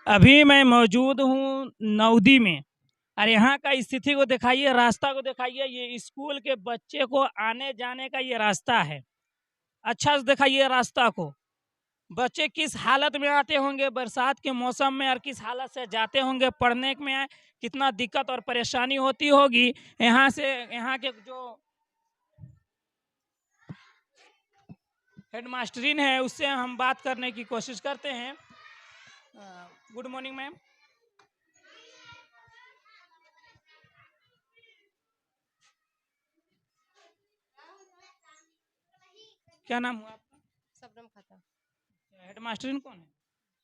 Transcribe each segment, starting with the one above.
अभी मैं मौजूद हूँ नवदी में। और यहाँ का स्थिति को दिखाइए, रास्ता को दिखाइए। ये स्कूल के बच्चे को आने जाने का ये रास्ता है। अच्छा से दिखाइए रास्ता को। बच्चे किस हालत में आते होंगे बरसात के मौसम में, और किस हालत से जाते होंगे पढ़ने में। कितना दिक्कत और परेशानी होती होगी। यहाँ से यहाँ के जो हेडमास्टरीन है उससे हम बात करने की कोशिश करते हैं। Good morning ma'am. क्या नाम हुआ आपका? सबनम खाता। हेडमास्टरीन कौन है?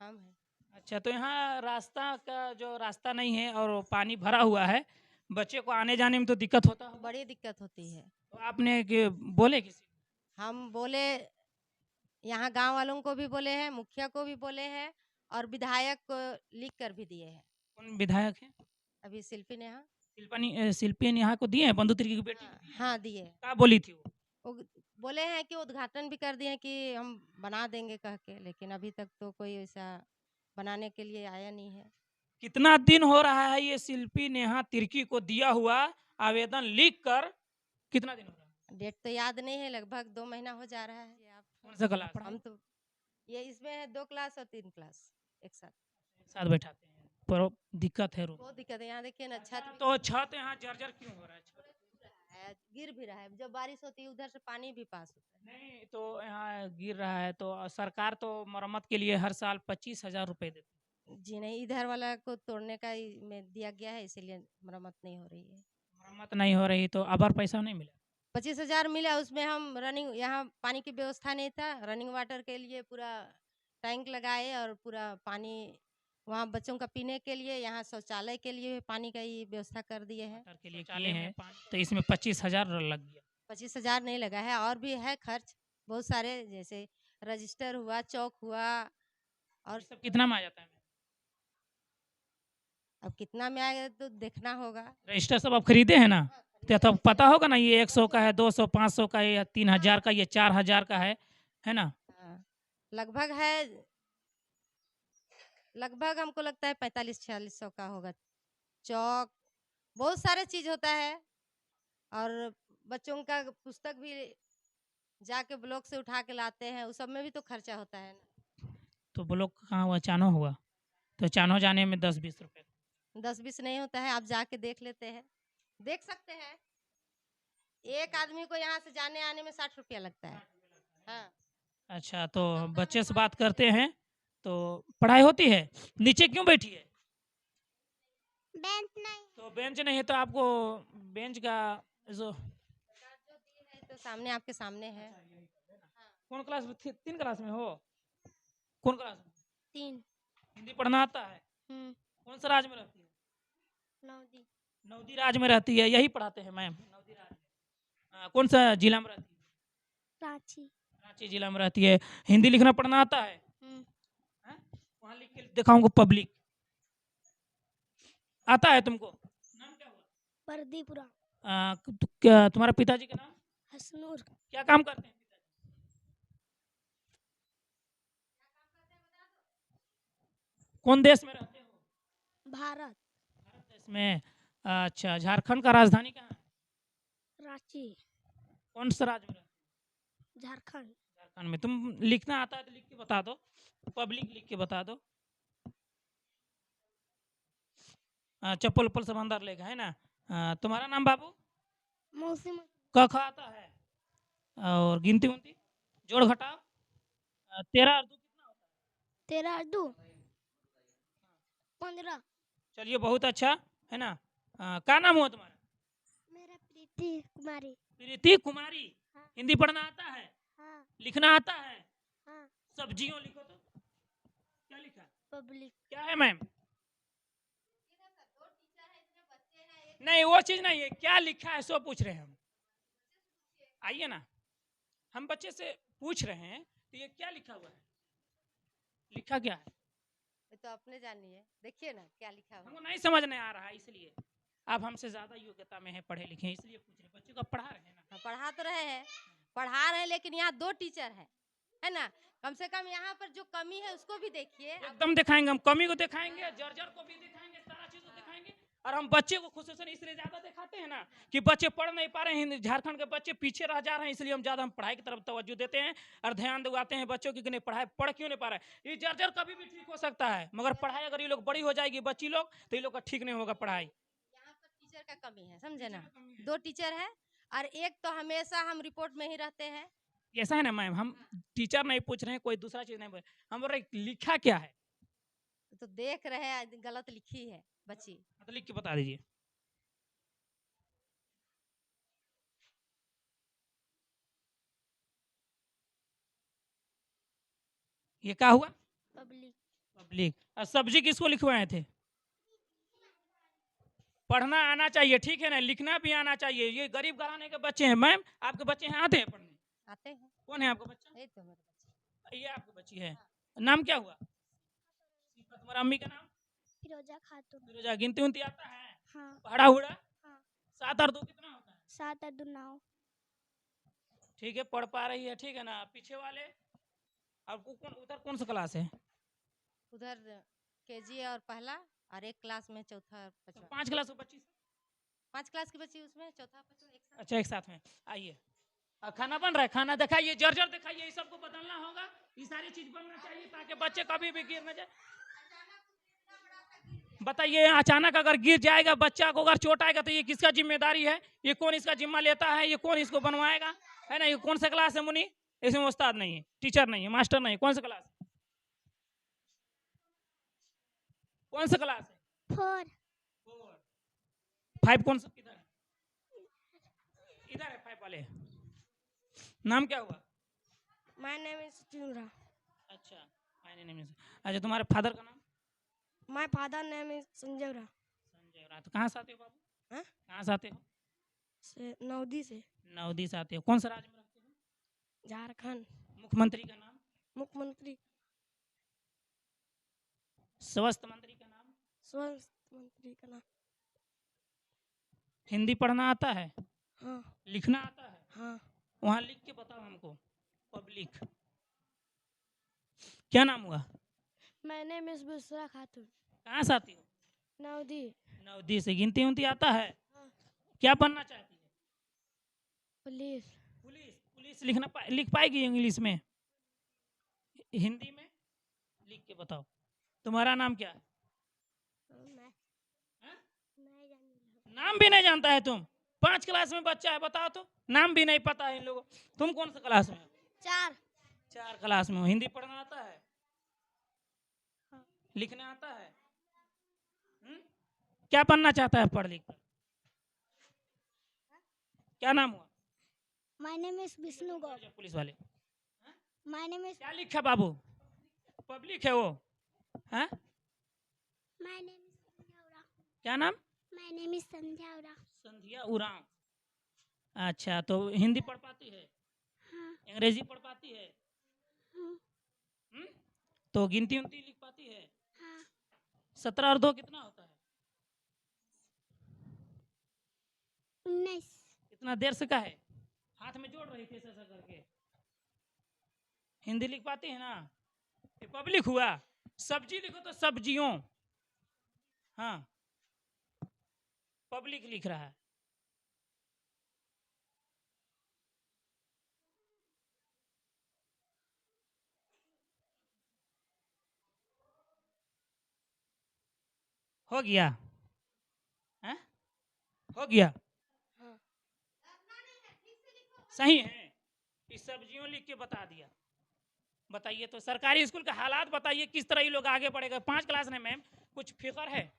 हम हैं। अच्छा, तो यहाँ रास्ता का जो रास्ता नहीं है और पानी भरा हुआ है, बच्चे को आने जाने में तो दिक्कत होता होगा। बड़ी दिक्कत होती है। तो आपने बोले किसी को? हम बोले, यहाँ गांव वालों को भी बोले हैं, मुखिया को भी बोले हैं, और विधायक को लिख कर भी दिए हैं। कौन विधायक है? अभी शिल्पी ने यहाँ शिल्पी ने यहाँ को दिए हैं, बंधु तिर्की की बेटी को दिए हैं? हाँ दिए हैं। क्या बोली थी वो? वो बोले हैं कि उद्घाटन भी कर दिए हैं कि हम बना देंगे कह के, लेकिन अभी तक तो कोई ऐसा बनाने के लिए आया नहीं है। कितना दिन हो रहा है ये शिल्पी नेहा तिर्की को दिया हुआ आवेदन लिख कर? कितना दिन हो रहा है? डेट तो याद नहीं है, लगभग 2 महीना हो जा रहा है। आप कौन सा क्लास? हम तो ये इसमें है 2 क्लास और 3 क्लास एक साथ। एक साथ बैठाते हैं पर दिक्कत है बहुत दिक्कत है। यहाँ देखिए ना, छत तो छत यहाँ जर्जर क्यों हो रहा है? छत है, गिर भी रहा है। जब बारिश होती है उधर से पानी भी पास होता है। नहीं, तो यहाँ गिर रहा है तो सरकार तो मरम्मत के लिए हर साल 25,000 रुपए देती है। जी नहीं, इधर वाला को तोड़ने का में दिया गया है, इसीलिए मरम्मत नहीं हो रही है। मरम्मत नहीं हो रही तो अब और पैसा नहीं मिला? 25,000 मिला, उसमें हम रनिंग, यहाँ पानी की व्यवस्था नहीं था, रनिंग वाटर के लिए पूरा टैंक लगाए और पूरा पानी वहाँ बच्चों का पीने के लिए, यहाँ शौचालय के लिए पानी का ही व्यवस्था कर दिए हैं। वाटर के लिए किए हैं तो इसमें 25,000 लग गया। 25,000 नहीं लगा है, और भी है खर्च बहुत सारे, जैसे रजिस्टर हुआ, चौक हुआ, और सब कितना में आ जाता है? अब कितना में आएगा तो देखना होगा। रजिस्टर सब आप खरीदे हैं ना? तो पता होगा ना, ये 100 का है, 200, 500 का है, या 3,000 का, ये 4,000 का है ना? हाँ, लगभग है, लगभग हमको लगता है 45-46 सौ का होगा। चौक, बहुत सारे चीज होता है, और बच्चों का पुस्तक भी जाके ब्लॉक से उठा के लाते हैं, उस सब में भी तो खर्चा होता है ना। तो ब्लॉक कहाँ हुआ? चानो हुआ? तो चानो जाने में 10-20 रुपए। 10-20 नहीं होता है, आप जाके देख लेते हैं, देख सकते हैं। एक आदमी को यहाँ से जाने आने में 60 रुपया लगता है। हाँ, अच्छा, तो बच्चे से बात करते हैं। तो पढ़ाई होती है? नीचे क्यों बैठी है? बेंच नहीं। तो बेंच नहीं है तो आपको बेंच का जो जो दी है तो सामने, आपके सामने है। कौन क्लास में 3 क्लास में हो? कौन क्लास में? 3। हिंदी पढ़ना आता है? कौन सा राज्य में रहती है? नवदी। नवदी राज्य में रहती है, यही पढ़ाते हैं मैम? नवदी राज्य में कौन सा जिला में रहती है? रांची। रांची जिला में रहती है। हिंदी लिखना पढ़ना आता है? हाँ? वहाँ लिख के दिखाऊंगा पब्लिक। आता है तुमको? नाम क्या हुआ? परदीपुरा। क्या तुम्हारा पिताजी का नाम? हसनूर। क्या काम करते हैं पिताजी? कौन देश में रहते हो? भारत। भारत देश में। अच्छा, झारखंड का राजधानी कहाँ है? रांची। कौन सा राज्य में रहते हो? झारखंड। झारखंड में। तुम लिखना आता है तो लिख के बता दो, पब्लिक लिख के बता दो। चप्पल उप्पल सब अंदर लेगा है ना? तुम्हारा नाम बाबू? मौसम। क ख आता है? और गिनती उनती, जोड़ घटाव, 13 और 2 कितना होता है? 13 और 2 15। चलिए, बहुत अच्छा है ना। क्या नाम हुआ तुम्हारा? मेरा प्रीति कुमारी। प्रीति कुमारी। हाँ। हिंदी पढ़ना आता है? हाँ। लिखना आता है? हाँ। सब्जियों लिखो तो। क्या लिखा? पब्लिक। क्या है मैम? नहीं, वो चीज नहीं है, क्या लिखा है सो पूछ रहे हैं हम। आइए ना, हम बच्चे से पूछ रहे हैं तो ये क्या लिखा हुआ है? लिखा क्या है? ये तो अपने जानिए, देखिए ना क्या लिखा हुआ हमको नहीं समझ नहीं आ रहा है, इसलिए आप हमसे ज्यादा योग्यता में है, पढ़े लिखे हैं, इसलिए पूछ रहे हैं। बच्चे को पढ़ा रहे हैं ना? है। पढ़ा तो रहे हैं, पढ़ा रहे हैं, लेकिन यहाँ 2 टीचर है। है ना। कम से कम यहाँ पर जो कमी है उसको भी देखिए। एकदम दिखाएंगे, हम कमी को दिखाएंगे, जर्जर को भी दिखाएंगे, सारा चीज को दिखाएंगे। और हम बच्चे को खुसूसन इसलिए ज्यादा दिखाते हैं ना कि बच्चे पढ़ नहीं पा रहे हैं, झारखंड के बच्चे पीछे रह जा रहे हैं, इसलिए हम ज्यादा हम पढ़ाई की तरफ तवज्जो देते हैं और ध्यान दिलाते हैं बच्चों की कि नहीं पढ़ाई पढ़ क्यों नहीं पा रहा है। ये जर्जर कभी भी ठीक हो सकता है, मगर पढ़ाई अगर ये लोग बड़ी हो जाएगी बच्ची लोग तो ये लोग का ठीक नहीं होगा पढ़ाई। यहाँ पर टीचर का कमी है, समझे ना। 2 टीचर है और एक तो हमेशा हम रिपोर्ट में ही रहते हैं। ऐसा है ना मैम, हम टीचर नहीं पूछ रहे हैं, कोई दूसरा चीज नहीं पूछ रहे, हम बोल रहे लिखा क्या है, तो देख रहे हैं गलत लिखी है बच्ची। तो लिख के बता दीजिए। ये क्या हुआ? पब्लिक। पब्लिक। और सब्जी किसको लिखवाए थे? पढ़ना आना चाहिए, ठीक है ना, लिखना भी आना चाहिए। ये गरीब घराने के बच्चे हैं मैम, आपके बच्चे हैं आते हैं पढ़ने? आते हैं। कौन है आपका बच्चा? ये तो मेरे बच्चे। ये आपकी बच्ची है, नाम क्या हुआ? तुम्हारा अम्मी का नाम? फिरोजा खातून। फिरोजा। गिनती उनती आता है? हाँ। पढ़ा हुआ? हाँ। 7 और 2 कितना होता है? 7 और 2 9। ठीक है, पढ़ पा रही है, ठीक है ना। पीछे वाले और उधर कौन सा क्लास है? उधर केजी और पहला और एक क्लास में चौथा और तो पांचवा। 5 क्लास की बच्ची। 5 क्लास की बच्ची उसमें चौथा पांचवा एक साथ। अच्छा, एक साथ में आइए। और खाना बन रहा है, खाना दिखाइए, जर्जर दिखाइए, ये सबको बदलना होगा, ये सारी चीज बनना चाहिए ताकि बच्चे कभी भी गिर न जाए। बताइए, अचानक अगर गिर जाएगा बच्चा को, अगर चोट आएगा तो ये किसका जिम्मेदारी है? ये कौन इसका जिम्मा लेता है? ये कौन इसको बनवाएगा? है ना। ये कौन सा क्लास है मुनी? इसमें उस्ताद नहीं है, टीचर नहीं है, मास्टर नहीं है, कौन सा क्लास है? कौन सा क्लास है? 4। 5 कौन सा? किधर है? इधर है 5 वाले। नाम क्या हुआ? My name is Chundra. अच्छा, माय नेम इज। अच्छा, तुम्हारे फादर का नाम? माय फादर नेम इज संजयरा। संजय रात। कहाँ से आते हो बाबू? हाँ? कहाँ से आते हो? से नवदी से। नवदी से आते हो। कौन सा राज्य में रहते हो? झारखंड। मुख्यमंत्री का नाम? मुख्यमंत्री। स्वास्थ्य मंत्री का नाम? स्वास्थ्य मंत्री का नाम। हिंदी पढ़ना आता है? हाँ। लिखना आता है? हाँ। वहां लिख के बताओ हमको। पब्लिक। क्या नाम हुआ? माय नेम इज बुशरा खातून। कहाँ से आती हो? नवदी। नवदी से। गिनती उनती आता है? हाँ। क्या बनना चाहती है? पुलिस। पुलिस। पुलिस लिख पाएगी इंग्लिश में? हिंदी में लिख के बताओ। तुम्हारा नाम क्या है? मैं हाँ? नहीं जानती। नाम भी नहीं जानता है तुम? 5 क्लास में बच्चा है, बताओ तो, नाम भी नहीं पता है इन लोगों। तुम कौन सा क्लास में हो? 4। 4 क्लास में हो। हिंदी पढ़ना आता है? हाँ। लिखना आता है? क्या बनना चाहता है पढ़ लिख कर? क्या नाम हुआ? My name is Vishnu Gaur. Police वाले। माय नेम इज क्या लिखा बाबू? पब्लिक है वो। हाँ? My name is Sandhya Oraon. क्या नाम? My name is Sandhya Oraon. Sandhya Oraon. अच्छा, तो हिंदी पढ़ पाती है? हाँ। अंग्रेजी पढ़ पाती है? हाँ। तो गिनती उनती लिख पाती है? हाँ। 17 और 2 कितना होता है? 19। इतना देर से का है? हाथ में जोड़ रही थी ऐसा करके। हिंदी लिख पाती है ना? ये पब्लिक हुआ। सब्जी लिखो तो सब्जियों। हाँ, पब्लिक लिख रहा है। हो गया? है? हो गया? हाँ। सही है। इस सब्जियों लिख के बता दिया। बताइए तो सरकारी स्कूल का हालात बताइए, किस तरह ये लोग आगे बढ़ेगा। 5 क्लास में मैम कुछ फिक्र है?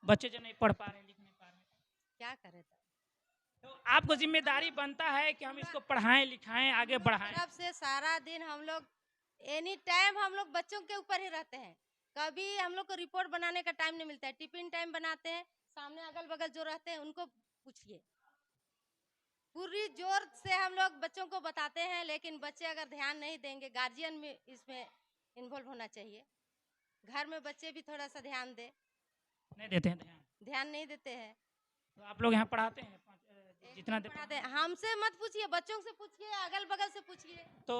बच्चे जो नहीं पढ़ पा रहे, लिख नहीं पा रहे, क्या करे तो आपको जिम्मेदारी बनता है कि हम इसको पढ़ाएं लिखाएं आगे बढ़ाएं। तरफ से सारा दिन हम लोग एनी टाइम हम लोग बच्चों के ऊपर ही रहते हैं। कभी हम लोग को रिपोर्ट बनाने का टाइम नहीं मिलता है। टिफिन टाइम बनाते हैं, सामने अगल बगल जो रहते हैं उनको पूछिए। पूरी जोर से हम लोग बच्चों को बताते हैं, लेकिन बच्चे अगर ध्यान नहीं देंगे, गार्जियन भी इसमें इन्वॉल्व होना चाहिए। घर में बच्चे भी थोड़ा सा ध्यान दे। नहीं देते हैं ध्यान नहीं देते हैं। तो आप लोग यहाँ पढ़ाते हैं जितना पढ़ाते हैं। हमसे मत पूछिए, बच्चों से पूछिए, अगल बगल से पूछिए। तो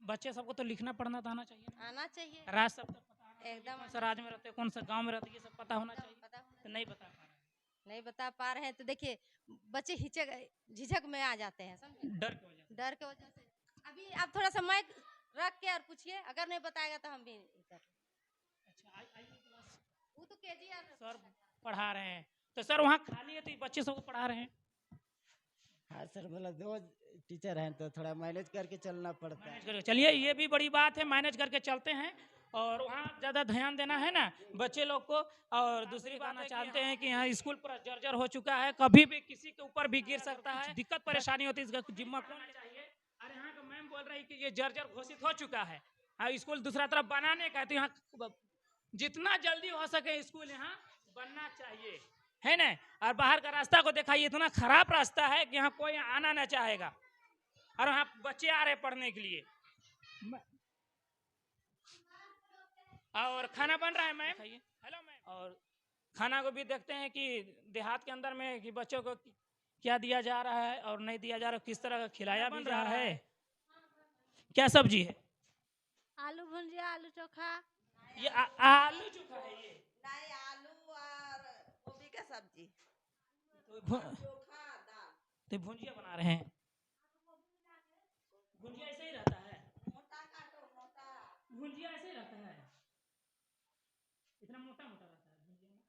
बच्चे सबको तो लिखना पढ़ना तो आना चाहिए ना। आना चाहिए राज सब तो पता होना चाहिए, एकदम कौन सा राज्य में रहते हैं, कौन सा गांव में रहते हैं, ये सब पता होना एकदम चाहिए। पता होना तो नहीं बता पा रहे नहीं बता पा रहे हैं तो देखिए बच्चे हिचक झिझक में आ जाते हैं, समझे? हैं, डर की वजह से। डर की वजह से। अभी आप थोड़ा सा माइक रख के और पूछिए, अगर नहीं बताएगा तो हम भी नहीं कर। अच्छा आइए क्लास वो तो केजी और सर पढ़ा रहे हैं, तो सर वहाँ खाली है तो ये बच्चे सबको पढ़ा रहे हैं। हाँ सर, मतलब 2 टीचर हैं तो थोड़ा मैनेज करके चलना पड़ता मैनेज है। करके चलिए, ये भी बड़ी बात है, मैनेज करके चलते हैं। और वहाँ ज़्यादा ध्यान देना है ना बच्चे लोग को। और दूसरी बात जानते हैं कि यहाँ स्कूल पूरा जर्जर हो चुका है, कभी भी किसी के ऊपर भी गिर सकता है, दिक्कत परेशानी होती है, इसका जिम्मा कौन चाहिए। और यहाँ का मैम बोल रही कि ये जर्जर घोषित हो चुका है और स्कूल दूसरा तरफ बनाने का है, तो यहाँ जितना जल्दी हो सके स्कूल यहाँ बनना चाहिए, है ना। और बाहर का रास्ता को दिखाइए, इतना खराब रास्ता है कि यहाँ कोई आना ना चाहेगा, और वहाँ बच्चे आ रहे पढ़ने के लिए। और खाना बन रहा है मैम, हेलो मैम। और खाना को भी देखते हैं कि देहात के अंदर में कि बच्चों को क्या दिया जा रहा है और नहीं दिया जा रहा है, किस तरह का खिलाया भी जा रहा है। क्या सब्जी है? आलू भुंजिया, आलू चोखा। ये आलू चोखा है ये। नहीं, आलू और गोभी का सब्जी। तो भुंजिया बना रहे हैं। भुंजिया ऐसे ही रहता है, मोटा काटो, मोटा। भुंजिया ऐसे ही रहता है, इतना मोटा मोटा रहता है भुंजिया में।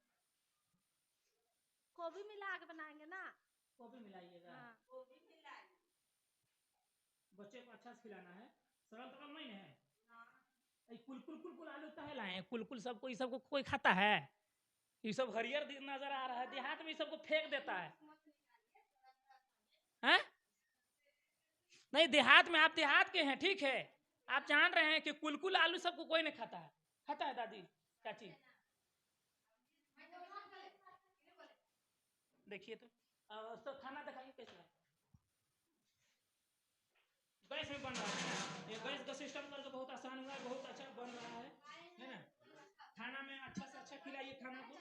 गोभी मिला के बनाएंगे ना। गोभी मिलाइएगा। हाँ। गोभी मिलाएंगे। बच्चे को अच्छा से खिलाना है, सरल तरल नहीं है। कुल कुल कुल कुल आलू काहे लाए? कुल कुल सबको, ये सबको कोई खाता है? ये सब हरियर नजर आ रहा है, देहात में सबको फेंक देता है। हैं? नहीं, देहात में, आप देहात के हैं, ठीक है, आप जान रहे हैं कि कुल कुल आलू सबको कोई नहीं खाता है। खाता है दादी चाची? देखिए तो खाना दिखाइए कैसे है। गैस में बन रहा है, ये गैस का सिस्टम करके बहुत आसान हुआ है, बहुत अच्छा बन रहा है ना। खाना में अच्छा से अच्छा खिलाइए, खाना को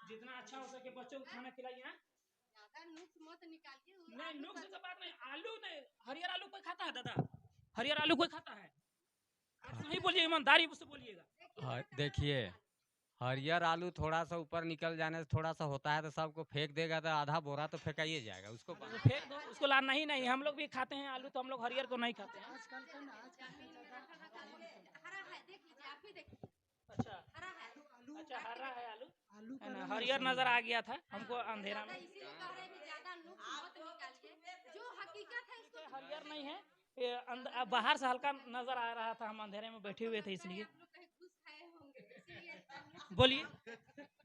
जितना अच्छा हो सके बच्चों को खाना खिलाइए। ज्यादा नुक्स मत निकालिए। नहीं, नुक्स का बात नहीं, आलू नहीं, हरियर आलू कोई खाता है दादा? हरियर आलू कोई खाता है? आप सही बोलिए, ईमानदारी से बोलिएगा। देखिए, हरियर आलू थोड़ा सा ऊपर निकल जाने से थोड़ा सा होता है तो सबको फेंक देगा, तो आधा बोरा तो फेंकाइए जाएगा उसको। तो फेंक दो उसको, लाना ही नहीं। हम लोग भी खाते हैं आलू, तो हम लोग हरियर को नहीं खाते हैं। हरा है, देख लीजिए, आप ही देखिए, अच्छा हरा है। अच्छा, हरा है आलू, है ना, हरियर नजर आ गया था हमको अंधेरा में। इसीलिए कह रहे हैं कि ज्यादा नुक्स मत निकालिए, जो हकीकत है उसको हरियर नहीं है, ये बाहर से हल्का नजर आ रहा था, हम अंधेरे में बैठे हुए थे इसलिए। आप लोग कहीं घुस खाए होंगे, इसीलिए बोलिए।